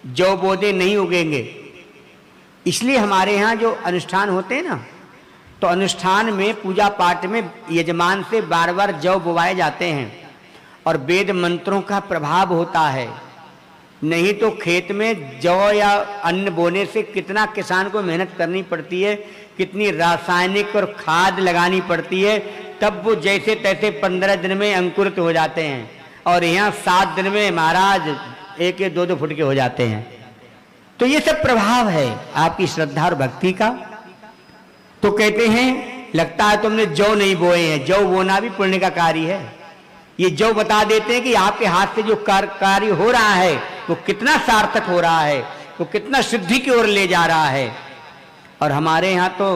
जौ बोदे नहीं उगेंगे। इसलिए हमारे यहाँ जो अनुष्ठान होते हैं ना, तो अनुष्ठान में पूजा पाठ में यजमान से बार बार जौ बोवाए जाते हैं और वेद मंत्रों का प्रभाव होता है। नहीं तो खेत में जौ या अन्न बोने से कितना किसान को मेहनत करनी पड़ती है, कितनी रासायनिक और खाद लगानी पड़ती है, तब वो जैसे तैसे 15 दिन में अंकुरित हो जाते हैं। और यहाँ 7 दिन में महाराज 1-2 फुट के हो जाते हैं। तो ये सब प्रभाव है आपकी श्रद्धा और भक्ति का। तो कहते हैं लगता है तुमने जौ नहीं बोए हैं, जौ बोना भी पुण्य का कार्य है। ये जौ बता देते हैं कि आपके हाथ से जो कार्य हो रहा है वो कितना सार्थक हो रहा है, वो कितना सिद्धि की ओर ले जा रहा है। और हमारे यहाँ तो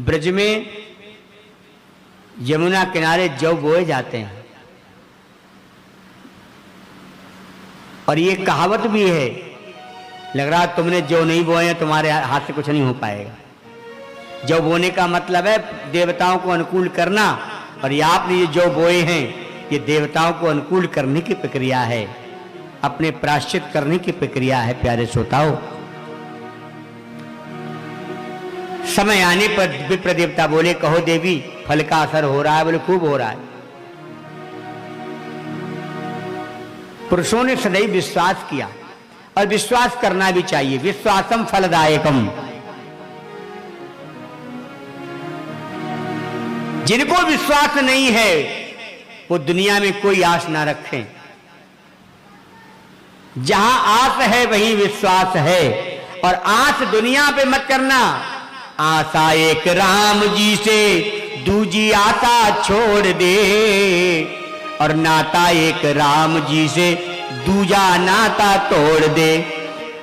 ब्रज में यमुना किनारे जौ बोए जाते हैं। और ये कहावत भी है, लग रहा तुमने जौ नहीं बोए हैं, तुम्हारे हाथ से कुछ नहीं हो पाएगा। जौ बोने का मतलब है देवताओं को अनुकूल करना, और ये आपने ये जौ बोए हैं ये देवताओं को अनुकूल करने की प्रक्रिया है, अपने प्रायश्चित करने की प्रक्रिया है। प्यारे श्रोताओं, समय आने पर विप्र देवता बोले कहो देवी फल का असर हो रहा है। बोले खूब हो रहा है। पुरुषों ने सदैव विश्वास किया और विश्वास करना भी चाहिए। विश्वासम फलदायकम। जिनको विश्वास नहीं है वो दुनिया में कोई आस ना रखें। जहां आस है वहीं विश्वास है। और आस दुनिया पे मत करना। आशा एक राम जी से दूजी आशा छोड़ दे, और नाता एक राम जी से दूजा नाता तोड़ दे।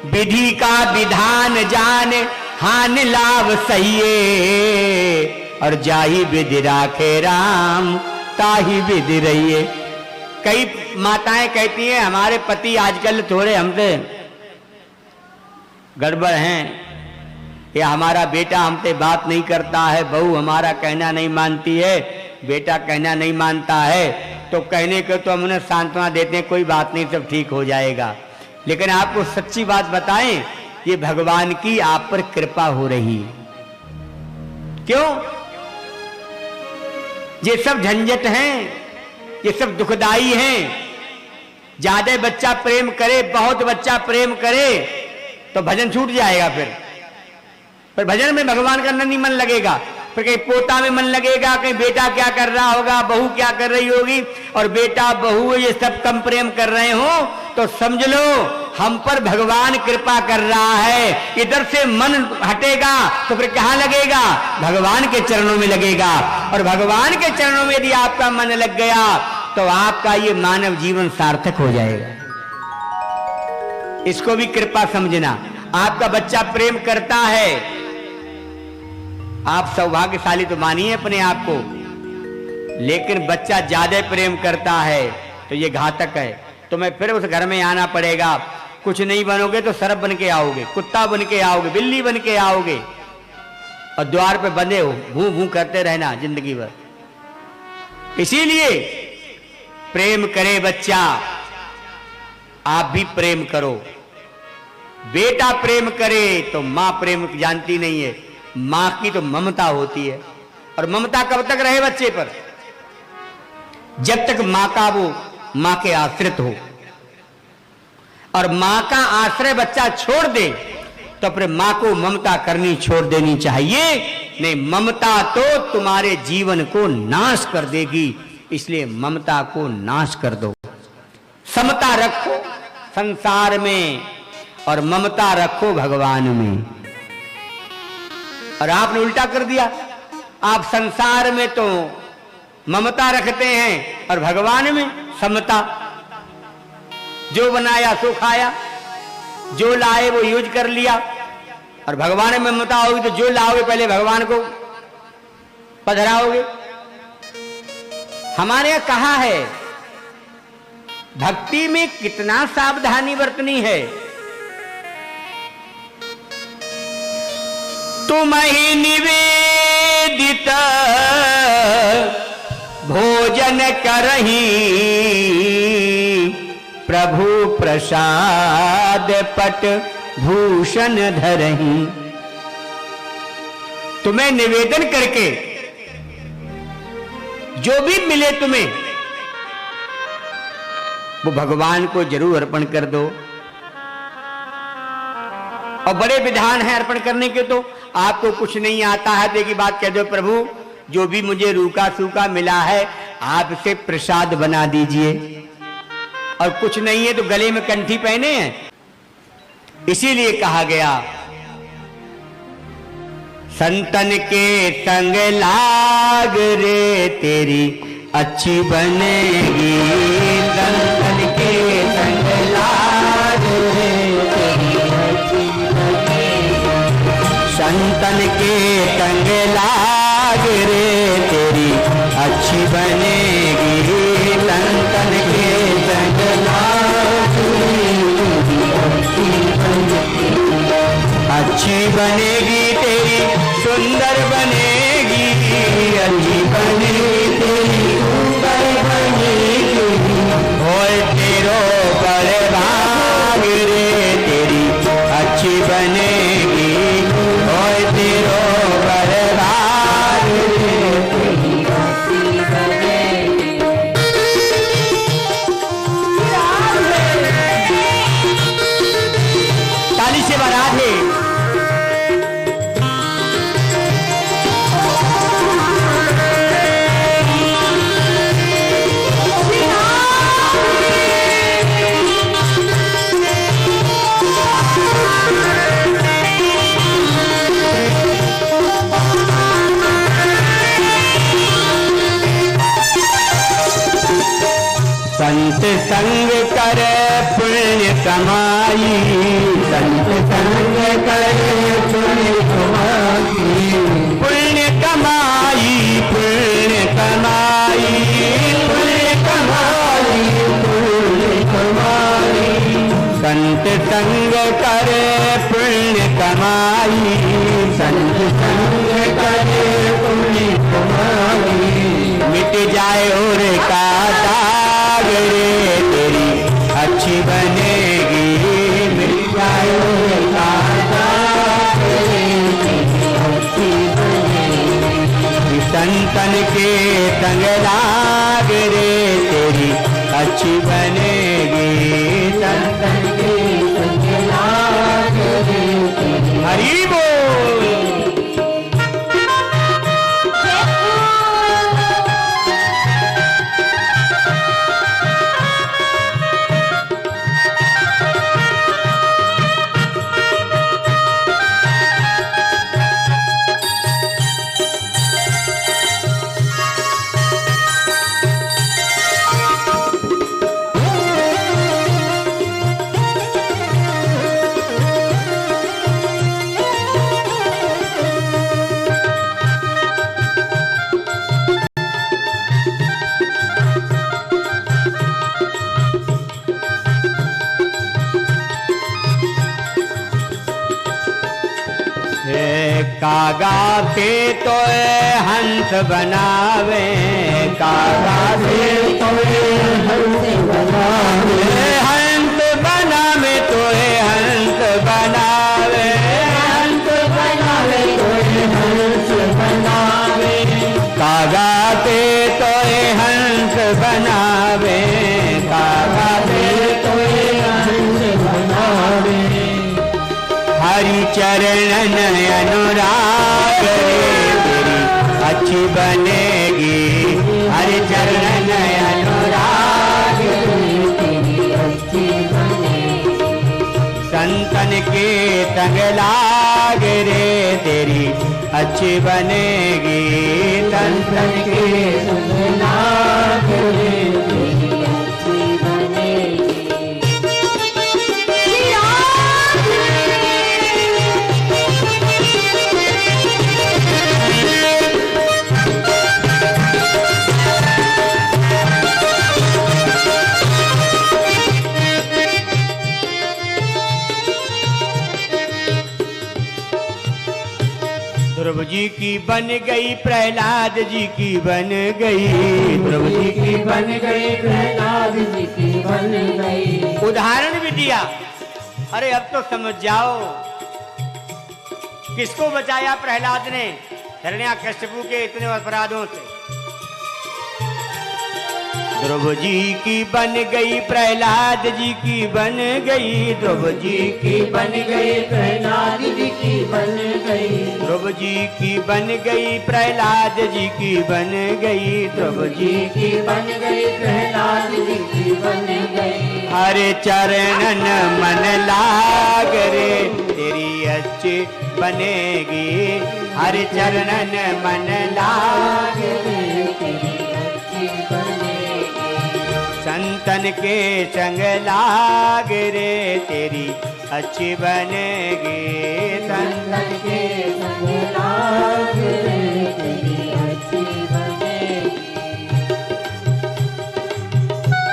विधि का विधान जान हान लाभ सहिए, और जाही विधि राखे राम ताही विधि रहिए। कई माताएं कहती हैं हमारे पति आजकल थोड़े हमसे गड़बड़ हैं, या हमारा बेटा हमसे बात नहीं करता है, बहू हमारा कहना नहीं मानती है, बेटा कहना नहीं मानता है। तो कहने को तो हम उन्हें सांत्वना देते हैं, कोई बात नहीं सब ठीक हो जाएगा। लेकिन आपको सच्ची बात बताएं, ये भगवान की आप पर कृपा हो रही है। क्यों? ये सब झंझट हैं, ये सब दुखदाई हैं। ज्यादा बच्चा प्रेम करे, बहुत बच्चा प्रेम करे तो भजन छूट जाएगा। फिर भजन में भगवान का नहीं मन लगेगा, फिर कहीं पोता में मन लगेगा, कहीं बेटा क्या कर रहा होगा, बहू क्या कर रही होगी, और बेटा बहू ये सब कम प्रेम कर रहे हो तो समझ लो हम पर भगवान कृपा कर रहा है। इधर से मन हटेगा तो फिर कहां लगेगा? भगवान के चरणों में लगेगा। और भगवान के चरणों में यदि आपका मन लग गया तो आपका ये मानव जीवन सार्थक हो जाएगा। इसको भी कृपा समझना। आपका बच्चा प्रेम करता है, आप सौभाग्यशाली तो मानिए अपने आप को, लेकिन बच्चा ज्यादा प्रेम करता है तो ये घातक है। तुम्हें फिर उस घर में आना पड़ेगा। कुछ नहीं बनोगे तो सरप बन के आओगे, कुत्ता बन के आओगे, बिल्ली बन के आओगे, और द्वार पे बंधे हो भू भू करते रहना जिंदगी भर। इसीलिए प्रेम करे बच्चा, आप भी प्रेम करो। बेटा प्रेम करे तो मां प्रेम जानती नहीं है, मां की तो ममता होती है। और ममता कब तक रहे बच्चे पर? जब तक मां का वो मां के आश्रित हो। और मां का आश्रय बच्चा छोड़ दे तो फिर मां को ममता करनी छोड़ देनी चाहिए। नहीं, ममता तो तुम्हारे जीवन को नाश कर देगी, इसलिए ममता को नाश कर दो। समता रखो संसार में और ममता रखो भगवान में। और आपने उल्टा कर दिया। आप संसार में तो ममता रखते हैं और भगवान में समता। जो बनाया सो खाया, जो लाए वो यूज कर लिया। और भगवान में ममता होगी तो जो लाओगे पहले भगवान को पधराओगे। हमारे यहां कहा है भक्ति में कितना सावधानी बरतनी है। तुम्हीं निवेदित भोजन करही, प्रभु प्रसाद पट भूषण धरही। तुम्हें निवेदन करके जो भी मिले तुम्हें वो भगवान को जरूर अर्पण कर दो। और बड़े विधान है अर्पण करने के, तो आपको कुछ नहीं आता है तो एक ही बात कह दो, प्रभु जो भी मुझे रूखा सूखा मिला है आप इसे प्रसाद बना दीजिए। और कुछ नहीं है तो गले में कंठी पहने हैं। इसीलिए कहा गया संतन के संग लाग रे तेरी अच्छी बनेगी। संतन के संग लाग रे तेरी अच्छी बनेगी। संतन के संग लाग रे तेरी अच्छी बनेगी। संतन के संग लाग अच्छी बनेगी तेरी सुंदर बनेगी। अच्छी बनेगी तेरी सुंदर बनेगी। होए तेरो बड़े भाग रे तेरी अच्छी बनेगी। होए तेरो बड़े भाग रे तेरी अच्छी बनेगी। ताली से राधे। संत संग कर पुण्य कमाई। संत संग कर पुण्य कमाई। पुण्य कमाई पुण्य कमाई। पुण्य कमाई पुण्य कमाई। संत संग कर पुण्य कमाई। संत संग कर पुण्य कमाई। मिट जाए और का रे तेरी अच्छी बनेगी। मिल जाए अच्छी बनेगी। संतन के संग लाग रे तेरी अच्छी बनेगी। संतन के संग लाग रे तेरी। हरि बोल। कागा से तो हंस बनावे। कागा से तो हंस बनावे। हंस बनावे तो हंस बनावे। हंस बनावे तो हंस बनावे। कागा से तो हंस बनावे। कागा से तो हंस बनावे। हरि चरण अनुराग तेरी अच्छी बनेगी। हरि चरण अनुराग तेरी अच्छी बनेगी। संतन के संग लाग रे तेरी अच्छी बनेगी। संतन के संग लाग रे तेरी अच्छी बनेगी। ध्रुव जी की बन गई, प्रहलाद जी की बन गई, ध्रुव जी की बन गई, प्रहलाद जी की बन गई। उदाहरण भी दिया। अरे अब तो समझ जाओ किसको बचाया प्रहलाद ने हिरण्याकश्यपु के इतने अपराधों से। ध्रुव जी की बन गई, प्रहलाद जी की बन गई, ध्रुव जी की बन गई, प्रहलाद जी की बन गई, ध्रुव जी की बन गई, प्रहलाद जी की बन गई, ध्रुव जी की बन गई, प्रहलाद जी की बन गई। हरे चरणन मन लाग रे तेरी अच्छी बनेगी, हरे चरणन मन लाग रे तेरी अच्छी बनेगी। संतन के संग लाग रे तेरी अच्छी बनेगी, संतन के संग लाग रे तेरी अच्छी बनेगी।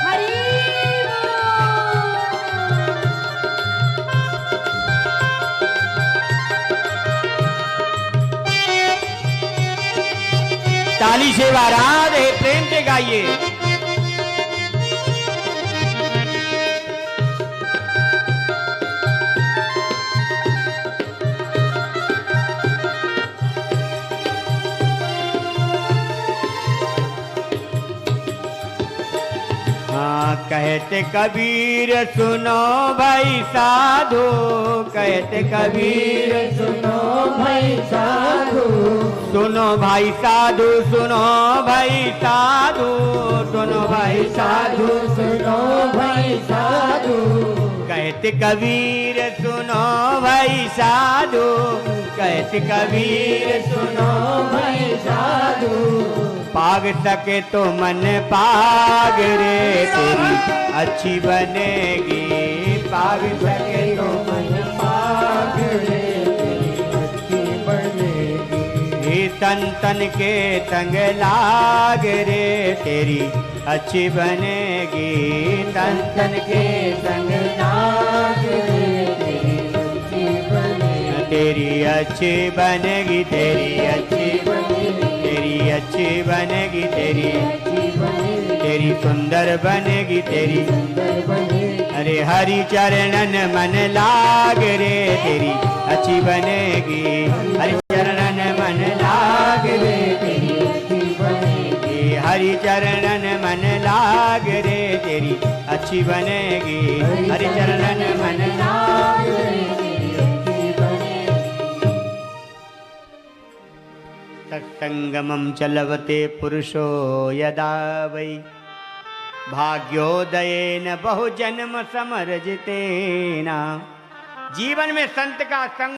हरि ताली से राधे प्रेम से गाइए। कहते कबीर सुनो भाई साधु, कहते कबीर सुनो भाई साधु, सुनो भाई साधु, सुनो भाई साधु, सुनो भाई साधु, सुनो भाई साधु। कहते कबीर सुनो भाई साधु, कहते कबीर सुनो भाई साधु। पाग सके तो मन पाग रे तेरी अच्छी बनेगी, पाग सके तो मन पाग रे तेरी अच्छी बनेगी। हे संतन के संग लाग रे तेरी अच्छी बनेगी, संतन के संग लाग रे तेरी अच्छी बनेगी, तेरी अच्छी बनेगी, तेरी अच्छी बनेगी, तेरी अच्छी बनेगी, तेरी सुंदर बनेगी, तेरी अरे हरि चरणन मन लाग रे तेरी अच्छी बनेगी, हरि चरणन मन लाग रे तेरी अच्छी बनेगी, हरि चरणन मन लाग रे तेरी अच्छी बनेगी, हरि चरणन मन लाग रे तेरी अच्छी बनेगी। सत्संगमं चलवते पुरुषो यदा वै भाग्योदयेन बहुजन्म समर्जितेना। जीवन में संत का संग